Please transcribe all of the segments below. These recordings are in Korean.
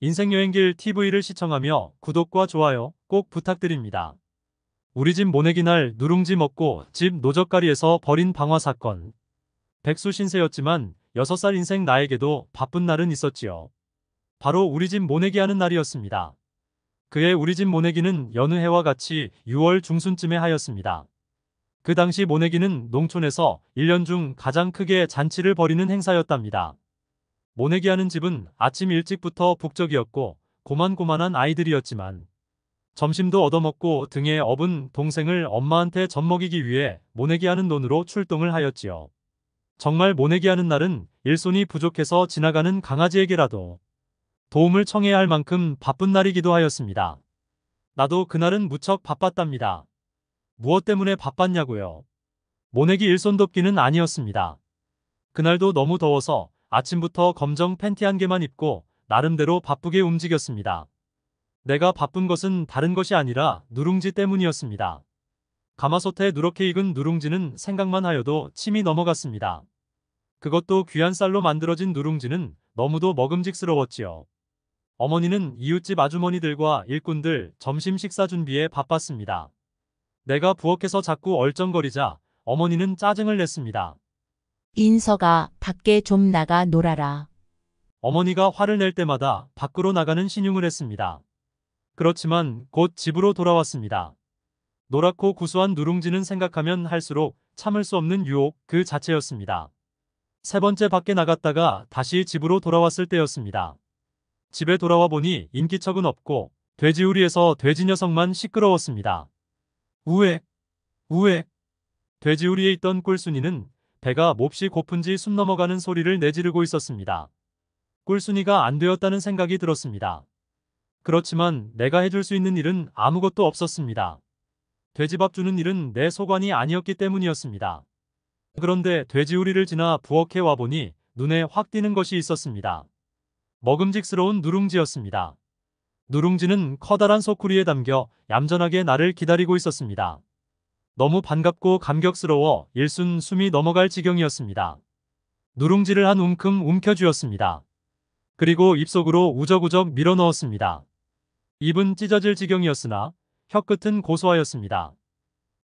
인생여행길 TV를 시청하며 구독과 좋아요 꼭 부탁드립니다. 우리 집 모내기 날 누룽지 먹고 집 노젓가리에서 벌인 방화 사건. 백수 신세였지만 6살 인생 나에게도 바쁜 날은 있었지요. 바로 우리 집 모내기 하는 날이었습니다. 그해 우리 집 모내기는 여느 해와 같이 6월 중순쯤에 하였습니다. 그 당시 모내기는 농촌에서 1년 중 가장 크게 잔치를 벌이는 행사였답니다. 모내기 하는 집은 아침 일찍부터 북적이었고 고만고만한 아이들이었지만 점심도 얻어먹고 등에 업은 동생을 엄마한테 젖먹이기 위해 모내기 하는 논으로 출동을 하였지요. 정말 모내기 하는 날은 일손이 부족해서 지나가는 강아지에게라도 도움을 청해야 할 만큼 바쁜 날이기도 하였습니다. 나도 그날은 무척 바빴답니다. 무엇 때문에 바빴냐고요? 모내기 일손 돕기는 아니었습니다. 그날도 너무 더워서 아침부터 검정 팬티 한 개만 입고 나름대로 바쁘게 움직였습니다. 내가 바쁜 것은 다른 것이 아니라 누룽지 때문이었습니다. 가마솥에 누렇게 익은 누룽지는 생각만 하여도 침이 넘어갔습니다. 그것도 귀한 쌀로 만들어진 누룽지는 너무도 먹음직스러웠지요. 어머니는 이웃집 아주머니들과 일꾼들 점심 식사 준비에 바빴습니다. 내가 부엌에서 자꾸 얼쩡거리자 어머니는 짜증을 냈습니다. 인서가 밖에 좀 나가 놀아라. 어머니가 화를 낼 때마다 밖으로 나가는 신용을 했습니다. 그렇지만 곧 집으로 돌아왔습니다. 노랗고 구수한 누룽지는 생각하면 할수록 참을 수 없는 유혹 그 자체였습니다. 세 번째 밖에 나갔다가 다시 집으로 돌아왔을 때였습니다. 집에 돌아와 보니 인기척은 없고 돼지우리에서 돼지 녀석만 시끄러웠습니다. 우엑, 우엑. 돼지우리에 있던 꿀순이는 배가 몹시 고픈지 숨 넘어가는 소리를 내지르고 있었습니다. 꿀순이가 안 되었다는 생각이 들었습니다. 그렇지만 내가 해줄 수 있는 일은 아무것도 없었습니다. 돼지밥 주는 일은 내 소관이 아니었기 때문이었습니다. 그런데 돼지우리를 지나 부엌에 와보니 눈에 확 띄는 것이 있었습니다. 먹음직스러운 누룽지였습니다. 누룽지는 커다란 소쿠리에 담겨 얌전하게 나를 기다리고 있었습니다. 너무 반갑고 감격스러워 일순 숨이 넘어갈 지경이었습니다. 누룽지를 한 움큼 움켜쥐었습니다. 그리고 입속으로 우적우적 밀어넣었습니다. 입은 찢어질 지경이었으나 혀끝은 고소하였습니다.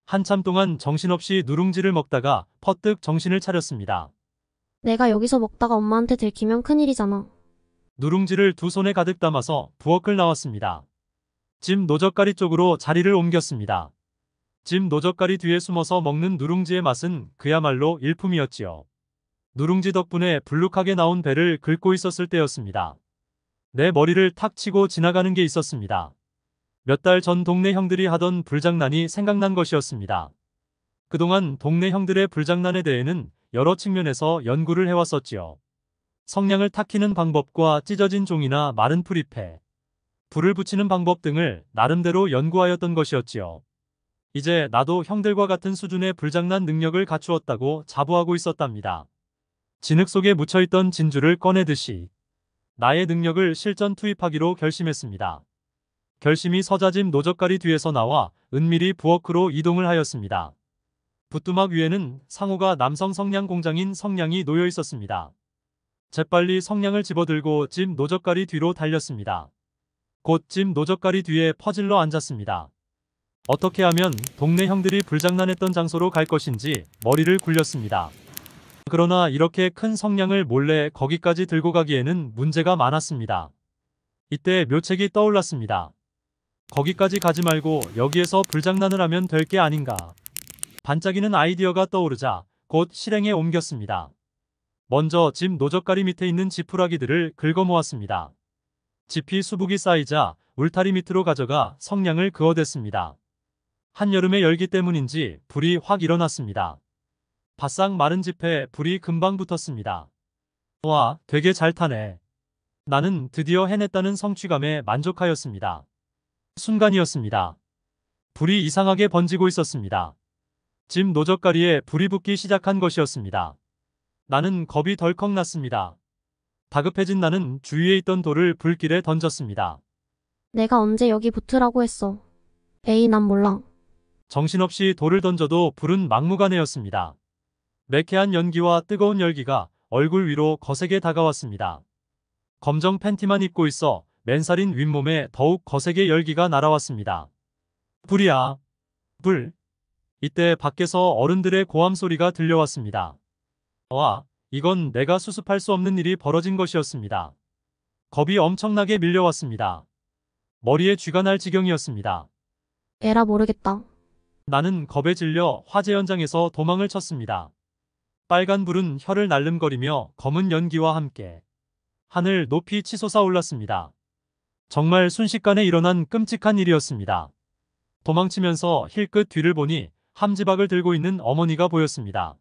한참 동안 정신없이 누룽지를 먹다가 퍼뜩 정신을 차렸습니다. 내가 여기서 먹다가 엄마한테 들키면 큰일이잖아. 누룽지를 두 손에 가득 담아서 부엌을 나왔습니다. 집 노젓가리 쪽으로 자리를 옮겼습니다. 집 노젓가리 뒤에 숨어서 먹는 누룽지의 맛은 그야말로 일품이었지요. 누룽지 덕분에 불룩하게 나온 배를 긁고 있었을 때였습니다. 내 머리를 탁 치고 지나가는 게 있었습니다. 몇 달 전 동네 형들이 하던 불장난이 생각난 것이었습니다. 그동안 동네 형들의 불장난에 대해는 여러 측면에서 연구를 해왔었지요. 성냥을 탁 키는 방법과 찢어진 종이나 마른 풀잎에 불을 붙이는 방법 등을 나름대로 연구하였던 것이었지요. 이제 나도 형들과 같은 수준의 불장난 능력을 갖추었다고 자부하고 있었답니다. 진흙 속에 묻혀있던 진주를 꺼내듯이 나의 능력을 실전 투입하기로 결심했습니다. 결심이 서자 집 노젓가리 뒤에서 나와 은밀히 부엌으로 이동을 하였습니다. 부뚜막 위에는 상호가 남성 성냥 공장인 성냥이 놓여 있었습니다. 재빨리 성냥을 집어들고 집 노젓가리 뒤로 달렸습니다. 곧 집 노젓가리 뒤에 퍼질러 앉았습니다. 어떻게 하면 동네 형들이 불장난했던 장소로 갈 것인지 머리를 굴렸습니다. 그러나 이렇게 큰 성냥을 몰래 거기까지 들고 가기에는 문제가 많았습니다. 이때 묘책이 떠올랐습니다. 거기까지 가지 말고 여기에서 불장난을 하면 될 게 아닌가. 반짝이는 아이디어가 떠오르자 곧 실행에 옮겼습니다. 먼저 집 노젓가리 밑에 있는 지푸라기들을 긁어모았습니다. 지피 수북이 쌓이자 울타리 밑으로 가져가 성냥을 그어댔습니다. 한여름의 열기 때문인지 불이 확 일어났습니다. 바싹 마른 짚에 불이 금방 붙었습니다. 와, 되게 잘 타네. 나는 드디어 해냈다는 성취감에 만족하였습니다. 순간이었습니다. 불이 이상하게 번지고 있었습니다. 집 노젓가리에 불이 붙기 시작한 것이었습니다. 나는 겁이 덜컥 났습니다. 다급해진 나는 주위에 있던 돌을 불길에 던졌습니다. 내가 언제 여기 붙으라고 했어. 에이, 난 몰라. 정신없이 돌을 던져도 불은 막무가내였습니다. 매캐한 연기와 뜨거운 열기가 얼굴 위로 거세게 다가왔습니다. 검정 팬티만 입고 있어 맨살인 윗몸에 더욱 거세게 열기가 날아왔습니다. 불이야. 불. 이때 밖에서 어른들의 고함 소리가 들려왔습니다. 와, 이건 내가 수습할 수 없는 일이 벌어진 것이었습니다. 겁이 엄청나게 밀려왔습니다. 머리에 쥐가 날 지경이었습니다. 에라 모르겠다. 나는 겁에 질려 화재 현장에서 도망을 쳤습니다. 빨간 불은 혀를 날름거리며 검은 연기와 함께 하늘 높이 치솟아 올랐습니다. 정말 순식간에 일어난 끔찍한 일이었습니다. 도망치면서 힐끗 뒤를 보니 함지박을 들고 있는 어머니가 보였습니다.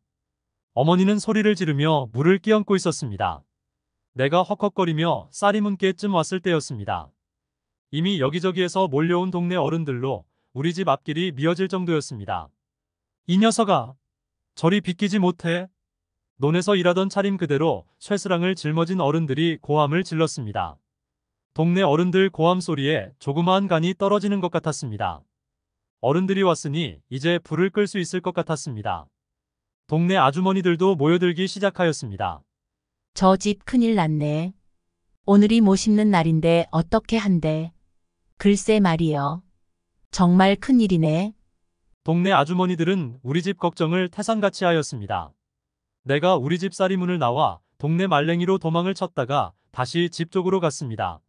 어머니는 소리를 지르며 물을 끼얹고 있었습니다. 내가 헉헉거리며 쌀이 문께쯤 왔을 때였습니다. 이미 여기저기에서 몰려온 동네 어른들로 우리 집 앞길이 미어질 정도였습니다. 이 녀석아, 저리 비키지 못해. 논에서 일하던 차림 그대로 쇠스랑을 짊어진 어른들이 고함을 질렀습니다. 동네 어른들 고함 소리에 조그마한 간이 떨어지는 것 같았습니다. 어른들이 왔으니 이제 불을 끌 수 있을 것 같았습니다. 동네 아주머니들도 모여들기 시작하였습니다. 저 집 큰일 났네. 오늘이 못 심는 날인데 어떻게 한대. 글쎄 말이여. 정말 큰일이네. 동네 아주머니들은 우리 집 걱정을 태산같이 하였습니다. 내가 우리 집 쌀이문을 나와 동네 말랭이로 도망을 쳤다가 다시 집 쪽으로 갔습니다.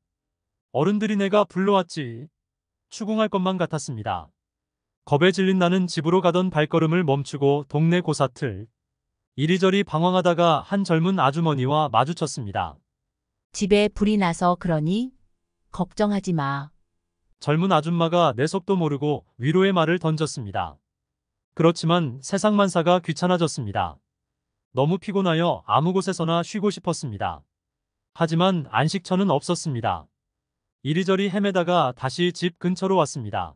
어른들이 내가 불러왔지. 추궁할 것만 같았습니다. 겁에 질린 나는 집으로 가던 발걸음을 멈추고 동네 고사틀 이리저리 방황하다가 한 젊은 아주머니와 마주쳤습니다. 집에 불이 나서 그러니? 걱정하지 마. 젊은 아줌마가 내 속도 모르고 위로의 말을 던졌습니다. 그렇지만 세상 만사가 귀찮아졌습니다. 너무 피곤하여 아무 곳에서나 쉬고 싶었습니다. 하지만 안식처는 없었습니다. 이리저리 헤매다가 다시 집 근처로 왔습니다.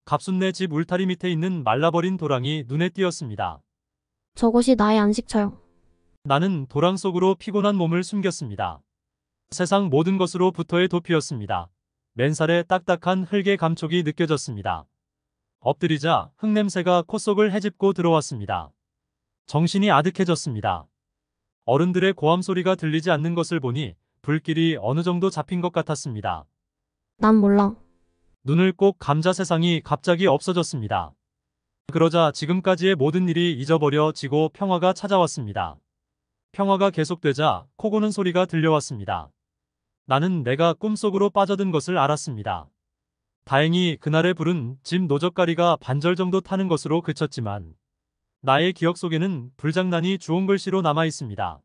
갑순네 집 울타리 밑에 있는 말라버린 도랑이 눈에 띄었습니다. 저곳이 나의 안식처요. 나는 도랑 속으로 피곤한 몸을 숨겼습니다. 세상 모든 것으로 부터의 도피였습니다. 맨살에 딱딱한 흙의 감촉이 느껴졌습니다. 엎드리자 흙냄새가 콧속을 헤집고 들어왔습니다. 정신이 아득해졌습니다. 어른들의 고함 소리가 들리지 않는 것을 보니 불길이 어느 정도 잡힌 것 같았습니다. 난 몰라. 눈을 꼭 감자 세상이 갑자기 없어졌습니다. 그러자 지금까지의 모든 일이 잊어버려지고 평화가 찾아왔습니다. 평화가 계속되자 코 고는 소리가 들려왔습니다. 나는 내가 꿈속으로 빠져든 것을 알았습니다. 다행히 그날의 불은 집 노젓가리가 반절 정도 타는 것으로 그쳤지만 나의 기억 속에는 불장난이 주홍글씨로 남아 있습니다.